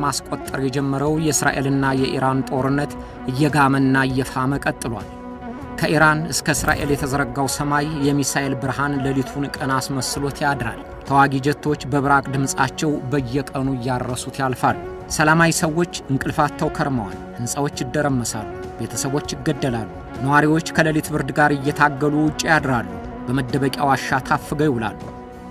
ማስቆጠር የጀመረው የእስራኤልና የኢራን ጦርነት እየጋመና እየፋመ ቀጥሏል። ከኢራን እስከ እስራኤል የተዘረጋው ሰማይ የሚሳኤል ብርሃን ሌሊቱን ቀን አስመስሎት ያድራል። ተዋጊ ጀቶች በብራቅ ድምጻቸው በየቀኑ እያረሱት ያልፋሉ። ሰላማዊ ሰዎች እንቅልፋተው ከርመዋል። ሕንፃዎች ይደረመሳሉ፣ ቤተሰቦች ይገደላሉ። ነዋሪዎች ከሌሊት ብርድ ጋር እየታገሉ ውጭ ያድራሉ፣ በመደበቂያ ዋሻ ታፍገው ይውላሉ።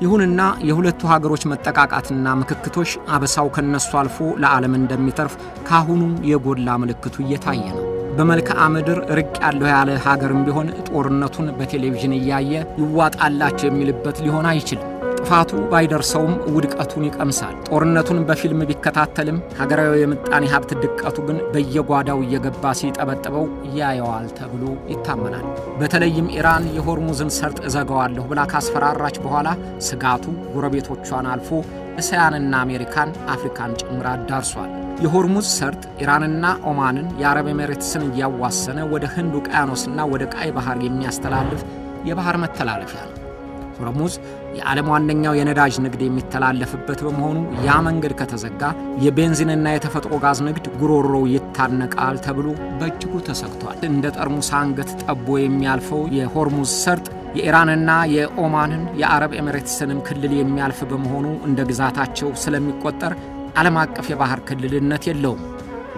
ይሁንና የሁለቱ ሀገሮች መጠቃቃትና ምክክቶች አበሳው ከነሱ አልፎ ለዓለም እንደሚተርፍ ካሁኑ የጎላ ምልክቱ እየታየ ነው። በመልክዓ ምድር ርቅ ያለው ያለ ሀገርም ቢሆን ጦርነቱን በቴሌቪዥን እያየ ይዋጣላቸው የሚልበት ሊሆን አይችልም። ጥፋቱ ባይደርሰውም ውድቀቱን ይቀምሳል። ጦርነቱን በፊልም ቢከታተልም ሀገራዊ የምጣኔ ሀብት ድቀቱ ግን በየጓዳው እየገባ ሲጠበጥበው ያየዋል ተብሎ ይታመናል። በተለይም ኢራን የሆርሙዝን ሰርጥ እዘጋዋለሁ ብላ ካስፈራራች በኋላ ስጋቱ ጎረቤቶቿን አልፎ እስያንና አሜሪካን፣ አፍሪካን ጭምር አዳርሷል። የሆርሙዝ ሰርጥ ኢራንና ኦማንን የአረብ ኤሚሬትስን እያዋሰነ ወደ ህንድ ውቅያኖስና ወደ ቀይ ባህር የሚያስተላልፍ የባህር መተላለፊያ ነው። ሆርሙዝ የዓለም ዋነኛው የነዳጅ ንግድ የሚተላለፍበት በመሆኑ ያ መንገድ ከተዘጋ የቤንዚንና የተፈጥሮ ጋዝ ንግድ ጉሮሮው ይታነቃል ተብሎ በእጅጉ ተሰግቷል። እንደ ጠርሙስ አንገት ጠቦ የሚያልፈው የሆርሙዝ ሰርጥ የኢራንና የኦማንን የአረብ ኤሚሬትስንም ክልል የሚያልፍ በመሆኑ እንደ ግዛታቸው ስለሚቆጠር ዓለም አቀፍ የባህር ክልልነት የለውም።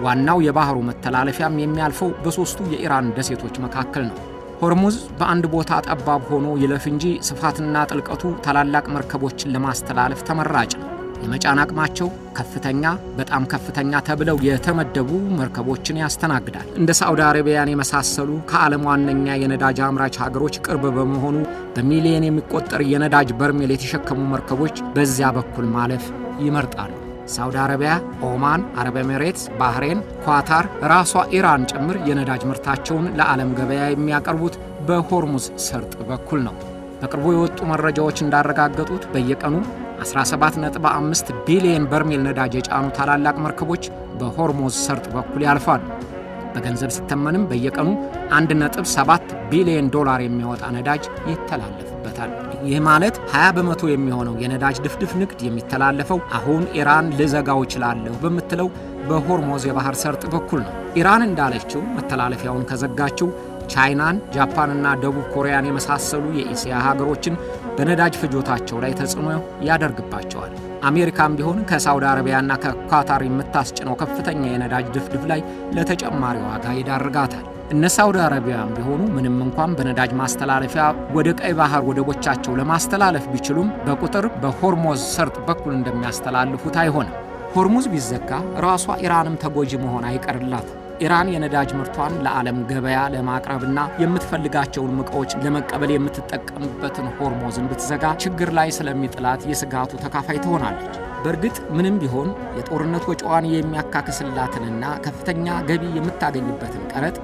ዋናው የባህሩ መተላለፊያም የሚያልፈው በሶስቱ የኢራን ደሴቶች መካከል ነው። ሆርሙዝ በአንድ ቦታ ጠባብ ሆኖ ይለፍ እንጂ ስፋትና ጥልቀቱ ታላላቅ መርከቦችን ለማስተላለፍ ተመራጭ ነው። የመጫን አቅማቸው ከፍተኛ፣ በጣም ከፍተኛ ተብለው የተመደቡ መርከቦችን ያስተናግዳል። እንደ ሳዑዲ አረቢያን የመሳሰሉ ከዓለም ዋነኛ የነዳጅ አምራች ሀገሮች ቅርብ በመሆኑ በሚሊዮን የሚቆጠር የነዳጅ በርሜል የተሸከሙ መርከቦች በዚያ በኩል ማለፍ ይመርጣሉ። ሳዑዲ አረቢያ፣ ኦማን፣ አረብ ኤሚሬትስ፣ ባህሬን፣ ኳታር፣ ራሷ ኢራን ጭምር የነዳጅ ምርታቸውን ለዓለም ገበያ የሚያቀርቡት በሆርሙዝ ሰርጥ በኩል ነው። በቅርቡ የወጡ መረጃዎች እንዳረጋገጡት በየቀኑ 17.5 ቢሊዮን በርሜል ነዳጅ የጫኑ ታላላቅ መርከቦች በሆርሙዝ ሰርጥ በኩል ያልፋሉ። በገንዘብ ሲተመንም በየቀኑ 1.7 ቢሊዮን ዶላር የሚያወጣ ነዳጅ ይተላለፍበታል። ይህ ማለት 20 በመቶ የሚሆነው የነዳጅ ድፍድፍ ንግድ የሚተላለፈው አሁን ኢራን ልዘጋው እችላለሁ በምትለው በሆርሙዝ የባህር ሰርጥ በኩል ነው። ኢራን እንዳለችው መተላለፊያውን ከዘጋችው ቻይናን፣ ጃፓንና ደቡብ ኮሪያን የመሳሰሉ የኤስያ ሀገሮችን በነዳጅ ፍጆታቸው ላይ ተጽዕኖ ያደርግባቸዋል። አሜሪካም ቢሆን ከሳዑዲ አረቢያና ከኳታር የምታስጭነው ከፍተኛ የነዳጅ ድፍድፍ ላይ ለተጨማሪ ዋጋ ይዳርጋታል። እነ ሳዑዲ አረቢያም ቢሆኑ ምንም እንኳን በነዳጅ ማስተላለፊያ ወደ ቀይ ባህር ወደቦቻቸው ለማስተላለፍ ቢችሉም በቁጥር በሆርሙዝ ሰርጥ በኩል እንደሚያስተላልፉት አይሆንም። ሆርሙዝ ቢዘጋ ራሷ ኢራንም ተጎጂ መሆን አይቀርላትም። ኢራን የነዳጅ ምርቷን ለዓለም ገበያ ለማቅረብና የምትፈልጋቸውን ዕቃዎች ለመቀበል የምትጠቀምበትን ሆርሙዝን ብትዘጋ ችግር ላይ ስለሚጥላት የስጋቱ ተካፋይ ትሆናለች። በእርግጥ ምንም ቢሆን የጦርነት ወጪዋን የሚያካክስላትንና ከፍተኛ ገቢ የምታገኝበትን ቀረጥ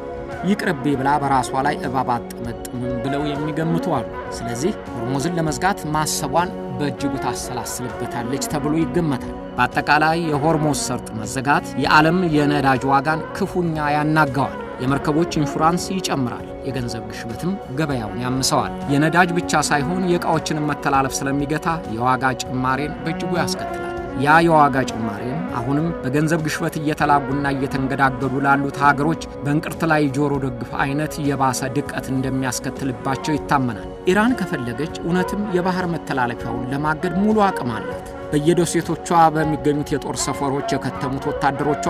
ይቅርቤ ብላ በራሷ ላይ እባብ አትጠመጥምም ብለው የሚገምቱ አሉ። ስለዚህ ሆርሙዝን ለመዝጋት ማሰቧን በእጅጉ ታሰላስልበታለች ተብሎ ይገመታል። በአጠቃላይ የሆርሙዝ ሰርጥ መዘጋት የዓለም የነዳጅ ዋጋን ክፉኛ ያናጋዋል። የመርከቦች ኢንሹራንስ ይጨምራል፣ የገንዘብ ግሽበትም ገበያውን ያምሰዋል። የነዳጅ ብቻ ሳይሆን የዕቃዎችንም መተላለፍ ስለሚገታ የዋጋ ጭማሬን በእጅጉ ያስከትላል። ያ የዋጋ ጭማሬን አሁንም በገንዘብ ግሽበት እየተላጉና እየተንገዳገዱ ላሉት ሀገሮች በእንቅርት ላይ ጆሮ ደግፍ አይነት የባሰ ድቀት እንደሚያስከትልባቸው ይታመናል። ኢራን ከፈለገች እውነትም የባህር መተላለፊያውን ለማገድ ሙሉ አቅም አላት። በየደሴቶቿ በሚገኙት የጦር ሰፈሮች የከተሙት ወታደሮቿ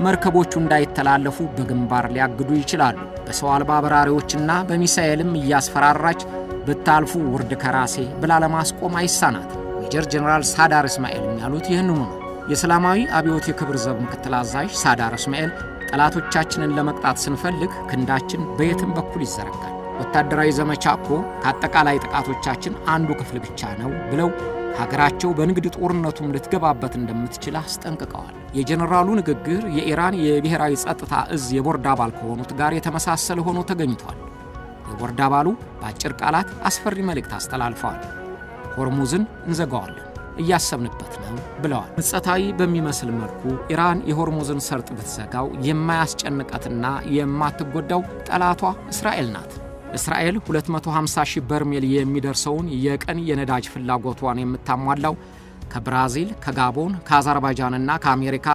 መርከቦቹ እንዳይተላለፉ በግንባር ሊያግዱ ይችላሉ። በሰው አልባ በራሪዎችና በሚሳኤልም እያስፈራራች ብታልፉ ውርድ ከራሴ ብላ ለማስቆም አይሳናት። ሜጀር ጀነራል ሳዳር እስማኤል ያሉት ይህንኑ ነው። የእስላማዊ አብዮት የክብር ዘብ ምክትል አዛዥ ሳዳር እስማኤል ጠላቶቻችንን ለመቅጣት ስንፈልግ ክንዳችን በየትም በኩል ይዘረጋል፣ ወታደራዊ ዘመቻ እኮ ከአጠቃላይ ጥቃቶቻችን አንዱ ክፍል ብቻ ነው ብለው ሀገራቸው በንግድ ጦርነቱም ልትገባበት እንደምትችል አስጠንቅቀዋል። የጀነራሉ ንግግር የኢራን የብሔራዊ ጸጥታ እዝ የቦርድ አባል ከሆኑት ጋር የተመሳሰለ ሆኖ ተገኝቷል። የቦርድ አባሉ በአጭር ቃላት አስፈሪ መልእክት አስተላልፈዋል። ሆርሙዝን እንዘጋዋለን፣ እያሰብንበት ነው ብለዋል። ምጸታዊ በሚመስል መልኩ ኢራን የሆርሙዝን ሰርጥ ብትዘጋው የማያስጨንቃትና የማትጎዳው ጠላቷ እስራኤል ናት። እስራኤል 250,000 በርሜል የሚደርሰውን የቀን የነዳጅ ፍላጎቷን የምታሟላው ከብራዚል፣ ከጋቦን፣ ከአዘርባይጃንና ከአሜሪካ